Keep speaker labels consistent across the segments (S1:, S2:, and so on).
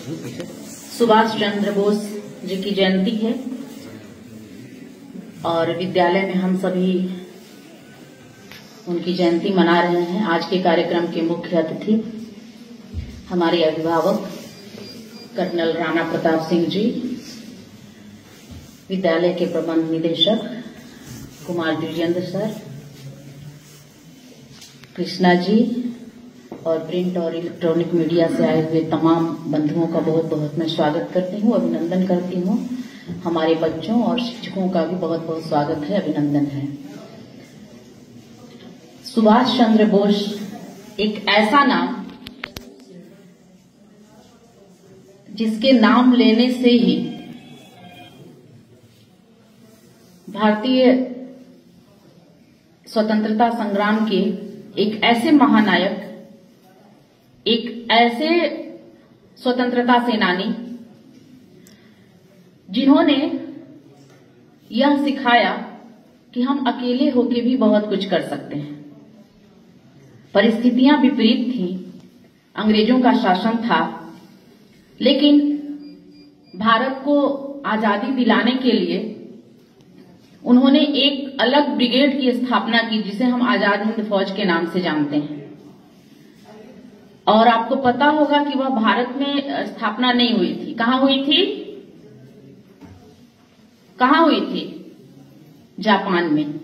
S1: सुभाष चंद्र बोस जी की जयंती है और विद्यालय में हम सभी उनकी जयंती मना रहे हैं। आज के कार्यक्रम के मुख्य अतिथि हमारे अभिभावक कर्नल राणा प्रताप सिंह जी, विद्यालय के प्रबंध निदेशक कुमार द्विजेंद्र सर, कृष्णा जी और प्रिंट और इलेक्ट्रॉनिक मीडिया से आए हुए तमाम बंधुओं का बहुत बहुत मैं स्वागत करती हूँ, अभिनंदन करती हूँ। हमारे बच्चों और शिक्षकों का भी बहुत बहुत स्वागत है, अभिनंदन है। सुभाष चंद्र बोस एक ऐसा नाम जिसके नाम लेने से ही भारतीय स्वतंत्रता संग्राम के एक ऐसे महानायक, एक ऐसे स्वतंत्रता सेनानी जिन्होंने यह सिखाया कि हम अकेले होकर भी बहुत कुछ कर सकते हैं। परिस्थितियां विपरीत थी, अंग्रेजों का शासन था, लेकिन भारत को आजादी दिलाने के लिए उन्होंने एक अलग ब्रिगेड की स्थापना की जिसे हम आजाद हिंद फौज के नाम से जानते हैं। और आपको पता होगा कि वह भारत में स्थापना नहीं हुई थी। कहां हुई थी? कहां हुई थी? जापान में।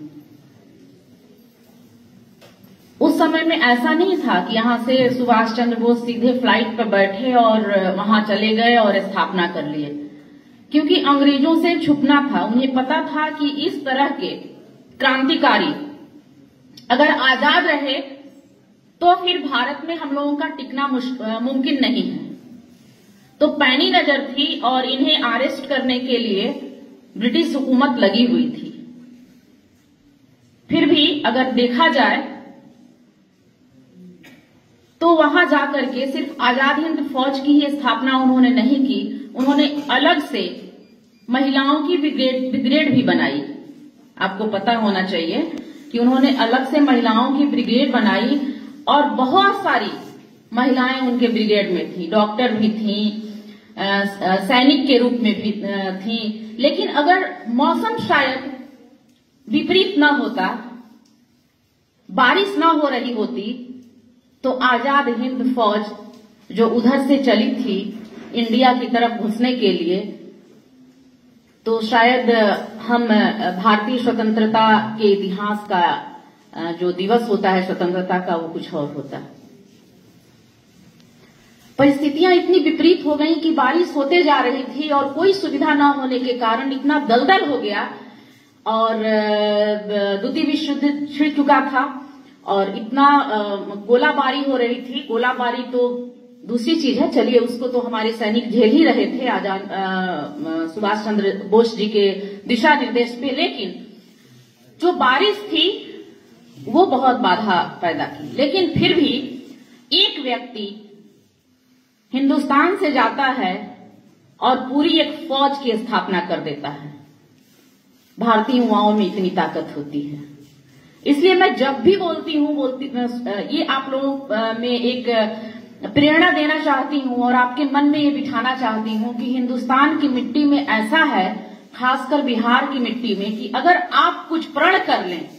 S1: उस समय में ऐसा नहीं था कि यहां से सुभाष चंद्र बोस सीधे फ्लाइट पर बैठे और वहां चले गए और स्थापना कर लिए, क्योंकि अंग्रेजों से छुपना था। उन्हें पता था कि इस तरह के क्रांतिकारी अगर आजाद रहे तो फिर भारत में हम लोगों का टिकना मुमकिन नहीं है। तो पैनी नजर थी और इन्हें अरेस्ट करने के लिए ब्रिटिश हुकूमत लगी हुई थी। फिर भी अगर देखा जाए तो वहां जाकर के सिर्फ आजाद हिंद फौज की ही स्थापना उन्होंने नहीं की, उन्होंने अलग से महिलाओं की ब्रिगेड भी बनाई। आपको पता होना चाहिए कि उन्होंने अलग से महिलाओं की ब्रिगेड बनाई और बहुत सारी महिलाएं उनके ब्रिगेड में थी, डॉक्टर भी थी, सैनिक के रूप में भी थी। लेकिन अगर मौसम शायद विपरीत न होता, बारिश न हो रही होती, तो आजाद हिंद फौज जो उधर से चली थी इंडिया की तरफ घुसने के लिए, तो शायद हम भारतीय स्वतंत्रता के इतिहास का जो दिवस होता है स्वतंत्रता का, वो कुछ और होता। परिस्थितियां इतनी विपरीत हो गई कि बारिश होते जा रही थी और कोई सुविधा न होने के कारण इतना दलदल हो गया और द्वितीय विश्व युद्ध छिड़ चुका था और इतना गोलाबारी हो रही थी। गोलाबारी तो दूसरी चीज है, चलिए उसको तो हमारे सैनिक झेल ही रहे थे आजाद सुभाष चंद्र बोस जी के दिशा निर्देश पे, लेकिन जो बारिश थी वो बहुत बाधा पैदा की। लेकिन फिर भी एक व्यक्ति हिंदुस्तान से जाता है और पूरी एक फौज की स्थापना कर देता है। भारतीय युवाओं में इतनी ताकत होती है। इसलिए मैं जब भी बोलती हूँ ये आप लोगों में एक प्रेरणा देना चाहती हूँ और आपके मन में ये बिठाना चाहती हूँ कि हिंदुस्तान की मिट्टी में ऐसा है, खासकर बिहार की मिट्टी में, कि अगर आप कुछ प्रण कर लें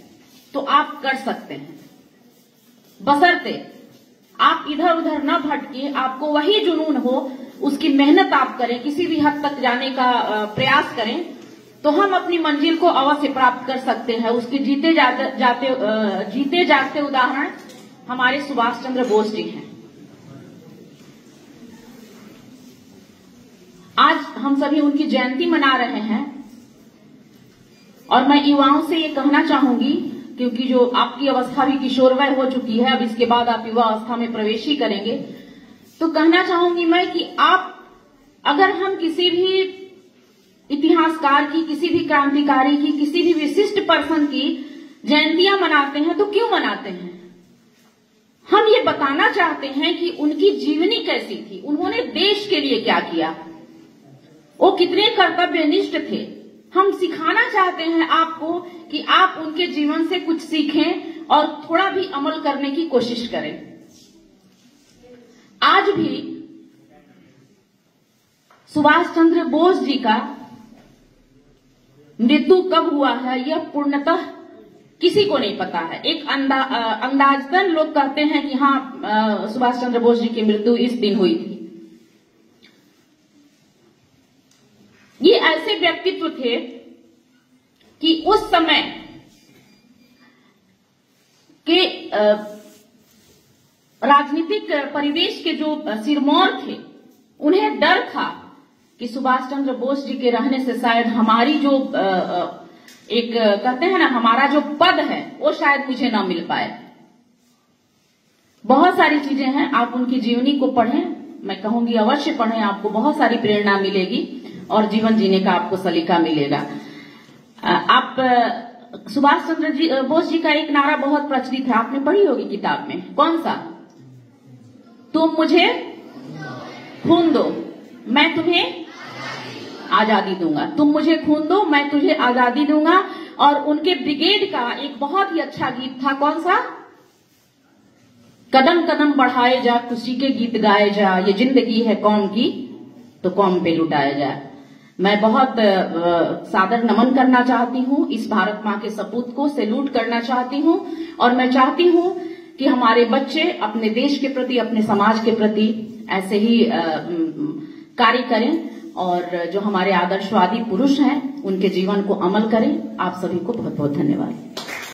S1: तो आप कर सकते हैं, बशर्ते आप इधर उधर न भटके, आपको वही जुनून हो, उसकी मेहनत आप करें, किसी भी हद तक जाने का प्रयास करें, तो हम अपनी मंजिल को अवश्य प्राप्त कर सकते हैं। उसके जीते जागते उदाहरण हमारे सुभाष चंद्र बोस जी हैं। आज हम सभी उनकी जयंती मना रहे हैं और मैं युवाओं से ये कहना चाहूंगी, क्योंकि जो आपकी अवस्था भी किशोरवय हो चुकी है, अब इसके बाद आप युवा अवस्था में प्रवेश ही करेंगे, तो कहना चाहूंगी मैं कि आप, अगर हम किसी भी इतिहासकार की, किसी भी क्रांतिकारी की, किसी भी विशिष्ट पर्सन की जयंतियां मनाते हैं तो क्यों मनाते हैं? हम ये बताना चाहते हैं कि उनकी जीवनी कैसी थी, उन्होंने देश के लिए क्या किया, वो कितने कर्तव्यनिष्ठ थे। हम सिखाना चाहते हैं आपको कि आप उनके जीवन से कुछ सीखें और थोड़ा भी अमल करने की कोशिश करें। आज भी सुभाष चंद्र बोस जी का मृत्यु कब हुआ है यह पूर्णतः किसी को नहीं पता है। एक अंदाजतन लोग कहते हैं कि हाँ सुभाष चंद्र बोस जी की मृत्यु इस दिन हुई थी। ये ऐसे व्यक्तित्व थे कि उस समय के राजनीतिक परिवेश के जो सिरमौर थे उन्हें डर था कि सुभाष चंद्र बोस जी के रहने से शायद हमारी जो एक कहते हैं ना हमारा जो पद है वो शायद मुझे ना मिल पाए। बहुत सारी चीजें हैं, आप उनकी जीवनी को पढ़ें, मैं कहूंगी अवश्य पढ़ें, आपको बहुत सारी प्रेरणा मिलेगी और जीवन जीने का आपको सलीका मिलेगा। आप सुभाष चंद्र बोस जी का एक नारा बहुत प्रचलित है, आपने पढ़ी होगी किताब में, कौन सा? तुम मुझे खून दो मैं तुम्हें आजादी दूंगा। तुम मुझे खून दो मैं तुझे आजादी दूंगा। और उनके ब्रिगेड का एक बहुत ही अच्छा गीत था, कौन सा? कदम कदम बढ़ाए जा खुशी के गीत गाए जा, ये जिंदगी है कौम की तो कौम पे लुटाया जाए। मैं बहुत सादर नमन करना चाहती हूँ इस भारत माँ के सपूत को, सैल्यूट करना चाहती हूँ। और मैं चाहती हूँ कि हमारे बच्चे अपने देश के प्रति, अपने समाज के प्रति ऐसे ही कार्य करें और जो हमारे आदर्शवादी पुरुष हैं उनके जीवन को अमल करें। आप सभी को बहुत बहुत धन्यवाद।